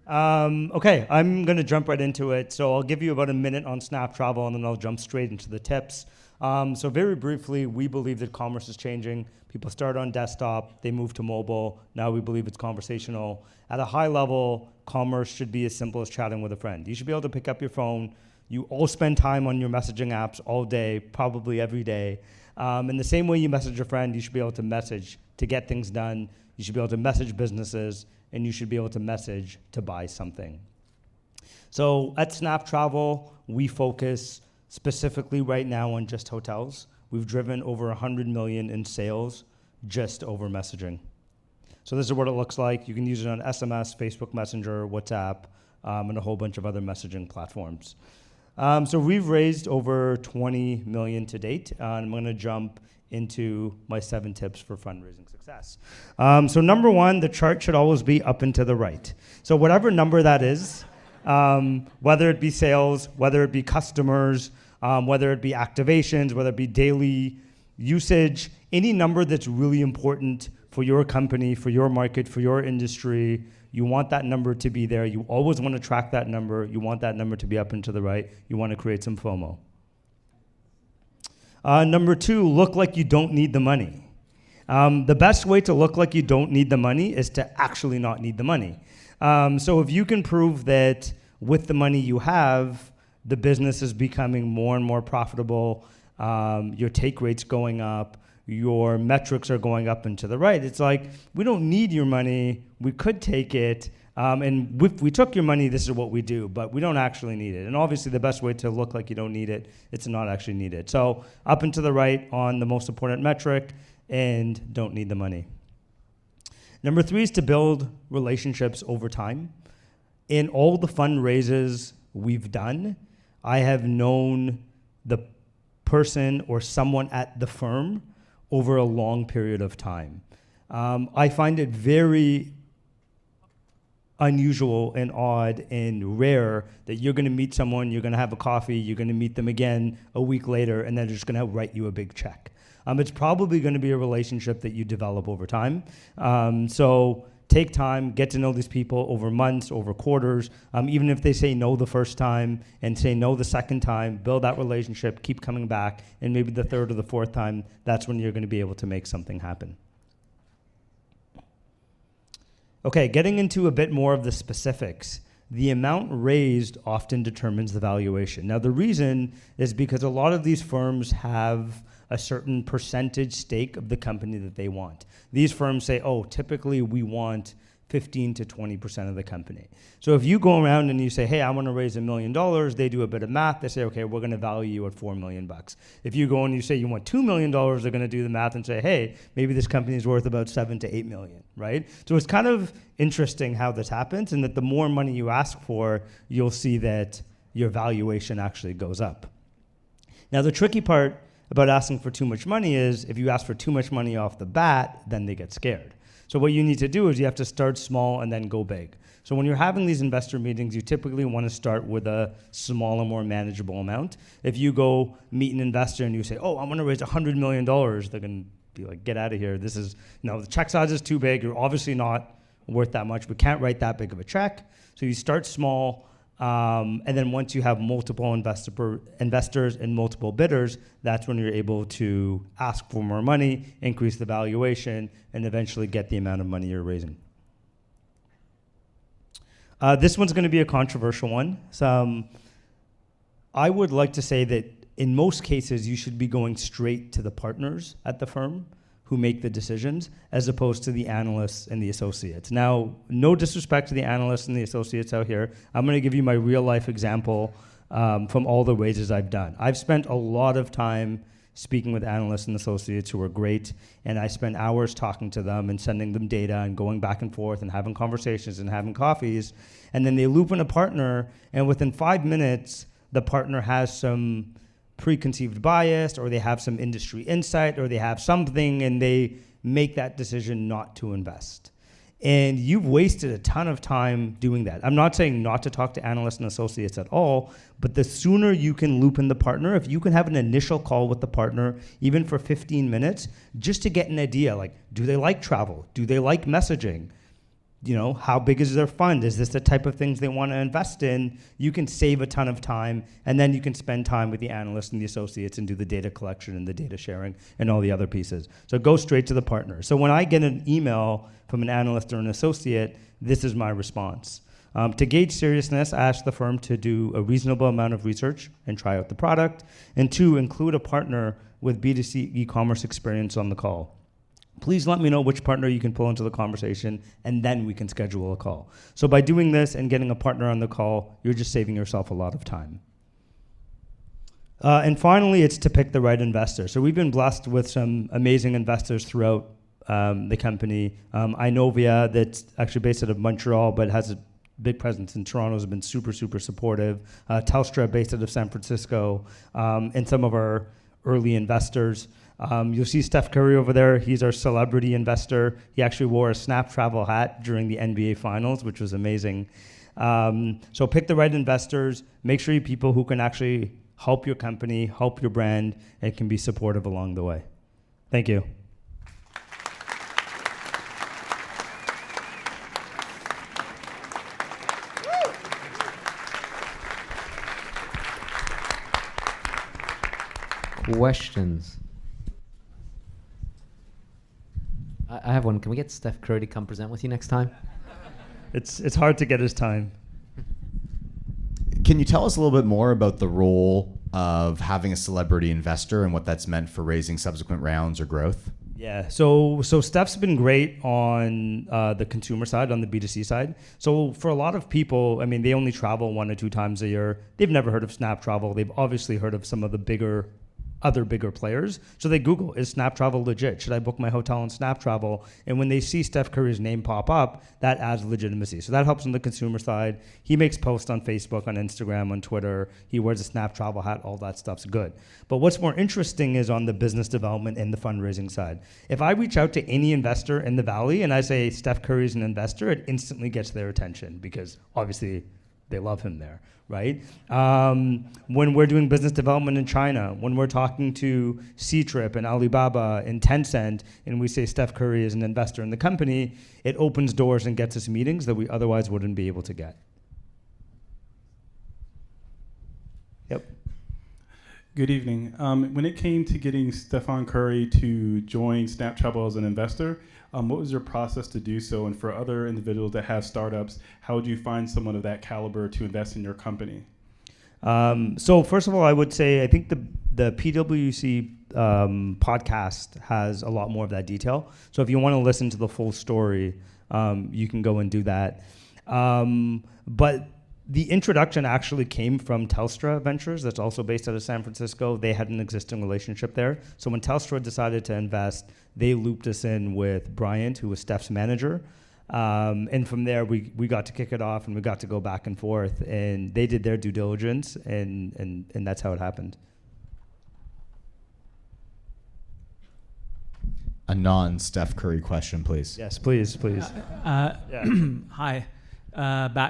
Okay, I'm going to jump right into it. So I'll give you about a minute on SnapTravel, and then I'll jump straight into the tips. So very briefly, we believe that commerce is changing. People start on desktop, they move to mobile. Now we believe it's conversational. At a high level, commerce should be as simple as chatting with a friend. You should be able to pick up your phone. You all spend time on your messaging apps all day, probably every day. In the same way you message a friend, you should be able to message to get things done. You should be able to message businesses, and you should be able to message to buy something. So at SnapTravel, we focus specifically right now on just hotels. We've driven over 100 million in sales just over messaging. So this is what it looks like. You can use it on SMS, Facebook Messenger, WhatsApp, and a whole bunch of other messaging platforms. So we've raised over 20 million to date, and I'm going to jump into my 7 tips for fundraising success. So number 1, the chart should always be up and to the right. So whatever number that is, whether it be sales, whether it be customers, whether it be activations, whether it be daily usage, any number that's really important for your company, for your market, for your industry, you want that number to be there. You always want to track that number. You want that number to be up and to the right. You want to create some FOMO. Number 2, look like you don't need the money. The best way to look like you don't need the money is to actually not need the money. So if you can prove that with the money you have, the business is becoming more and more profitable, your take rate's going up, your metrics are going up and to the right. It's like, we don't need your money, we could take it, and if we took your money, this is what we do, but we don't actually need it. And obviously the best way to look like you don't need it is to not actually need it. So up and to the right on the most important metric, and don't need the money. Number 3 is to build relationships over time. In all the fundraisers we've done, I have known the person or someone at the firm over a long period of time. I find it very unusual and odd and rare that you're going to meet someone, you're going to have a coffee, you're going to meet them again a week later, and they're just going to write you a big check. It's probably going to be a relationship that you develop over time. So take time, get to know these people over months, over quarters. Even if they say no the first time and say no the second time, build that relationship, keep coming back, and maybe the third or the fourth time, that's when you're going to be able to make something happen. Okay, getting into a bit more of the specifics. The amount raised often determines the valuation. Now, the reason is because a lot of these firms have a certain percentage stake of the company that they want. These firms say, oh, typically we want 15 to 20% of the company. So if you go around and you say, hey, I want to raise $1 million, they do a bit of math. They say, okay, we're going to value you at $4 million. If you go and you say you want $2 million, they're going to do the math and say, hey, maybe this company is worth about 7 to 8 million, right? So it's kind of interesting how this happens, and that the more money you ask for, you'll see that your valuation actually goes up. Now, the tricky part about asking for too much money is if you ask for too much money off the bat, then they get scared. So what you need to do is you have to start small and then go big. So when you're having these investor meetings, you typically want to start with a smaller, more manageable amount. If you go meet an investor and you say, oh, I'm going to raise $100 million, they're going to be like, get out of here. This is, the check size is too big. You're obviously not worth that much. We can't write that big of a check. So you start small. And then once you have multiple investors and multiple bidders, that's when you're able to ask for more money, increase the valuation, and eventually get the amount of money you're raising. This one's going to be a controversial one. So, I would like to say that in most cases, you should be going straight to the partners at the firm who make the decisions, as opposed to the analysts and the associates. Now, no disrespect to the analysts and the associates out here. I'm going to give you my real life example from all the raises I've done. I've spent a lot of time speaking with analysts and associates who are great, and I spend hours talking to them and sending them data and going back and forth and having conversations and having coffees, and then they loop in a partner, and within 5 minutes, the partner has some preconceived bias, or they have some industry insight, or they have something, and they make that decision not to invest. And you've wasted a ton of time doing that. I'm not saying not to talk to analysts and associates at all, but the sooner you can loop in the partner, if you can have an initial call with the partner, even for 15 minutes, just to get an idea, like, do they like travel? Do they like messaging? how big is their fund? Is this the type of things they want to invest in? You can save a ton of time, and then you can spend time with the analysts and the associates and do the data collection and the data sharing and all the other pieces. So go straight to the partner. So when I get an email from an analyst or an associate, this is my response. To gauge seriousness, I ask the firm to do a reasonable amount of research and try out the product, and 2, include a partner with B2C e-commerce experience on the call. Please let me know which partner you can pull into the conversation, and then we can schedule a call. So by doing this and getting a partner on the call, you're just saving yourself a lot of time. And finally, it's to pick the right investor. So we've been blessed with some amazing investors throughout the company. Inovia, that's actually based out of Montreal, but has a big presence in Toronto, has been super, super supportive. Telstra, based out of San Francisco, and some of our early investors. You'll see Steph Curry over there. He's our celebrity investor. He actually wore a SnapTravel hat during the NBA Finals, which was amazing. So pick the right investors. Make sure you people who can actually help your company, help your brand, and can be supportive along the way. Thank you. Questions? I have one. Can we get Steph Curry to come present with you next time? It's hard to get his time. Can you tell us a little bit more about the role of having a celebrity investor and what that's meant for raising subsequent rounds or growth? Yeah, so Steph's been great on the consumer side, on the B2C side. So for a lot of people, I mean, they only travel 1 or 2 times a year. They've never heard of SnapTravel. They've obviously heard of some of the other bigger players. So they Google, is SnapTravel legit? Should I book my hotel on SnapTravel? And when they see Steph Curry's name pop up, that adds legitimacy. So that helps on the consumer side. He makes posts on Facebook, on Instagram, on Twitter. He wears a SnapTravel hat. All that stuff's good. But what's more interesting is on the business development and the fundraising side. If I reach out to any investor in the Valley and I say Steph Curry's an investor, it instantly gets their attention because obviously they love him there, right? When we're doing business development in China, when we're talking to Ctrip and Alibaba and Tencent, and we say Steph Curry is an investor in the company, it opens doors and gets us meetings that we otherwise wouldn't be able to get. Yep. Good evening. When it came to getting Stephen Curry to join SnapTravel as an investor, what was your process to do so? And for other individuals that have startups, how would you find someone of that caliber to invest in your company? So first of all, I would say I think the PwC podcast has a lot more of that detail. So if you want to listen to the full story, you can go and do that. But the introduction actually came from Telstra Ventures, that's also based out of San Francisco. They had an existing relationship there. So when Telstra decided to invest, they looped us in with Bryant, who was Steph's manager. And from there, we got to kick it off, and we got to go back and forth. And they did their due diligence, and that's how it happened. A non-Steph Curry question, please. Yes, please. Yeah. Hi,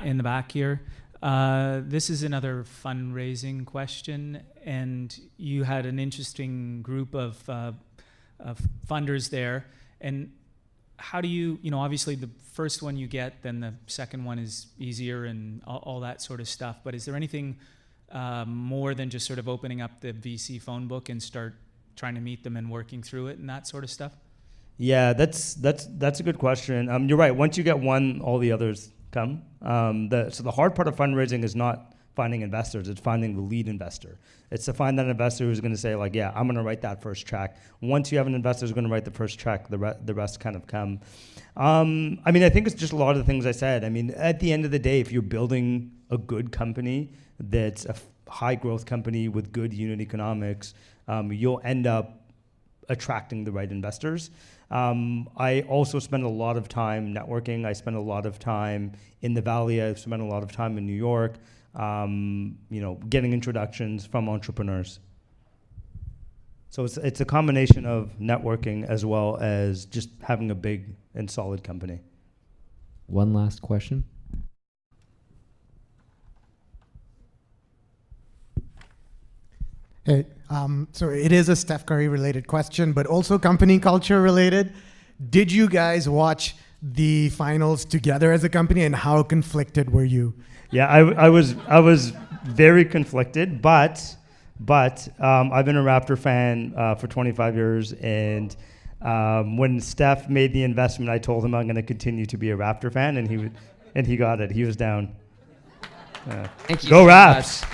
in the back here. This is another fundraising question, and you had an interesting group of funders there. And how do you obviously the first one you get, then the second one is easier and all that sort of stuff. But is there anything more than just sort of opening up the VC phone book and start trying to meet them and working through it and that sort of stuff? Yeah, that's a good question. You're right. Once you get one, all the others come. So the hard part of fundraising is not finding investors, it's finding the lead investor. It's to find that investor who's going to say, like, yeah, I'm going to write that first check. Once you have an investor who's going to write the first check, the rest kind of come. I think it's just a lot of the things I said. I mean, at the end of the day, if you're building a good company that's a high growth company with good unit economics, you'll end up attracting the right investors. I also spend a lot of time networking. I spend a lot of time in the Valley. I've spent a lot of time in New York, getting introductions from entrepreneurs. So it's a combination of networking as well as just having a big and solid company. One last question. Hey, so it is a Steph Curry related question, but also company culture related. Did you guys watch the finals together as a company, and how conflicted were you? Yeah, I was very conflicted, but I've been a Raptor fan for 25 years, and when Steph made the investment, I told him I'm going to continue to be a Raptor fan, and he got it. He was down. Thank you Go so Raps! much.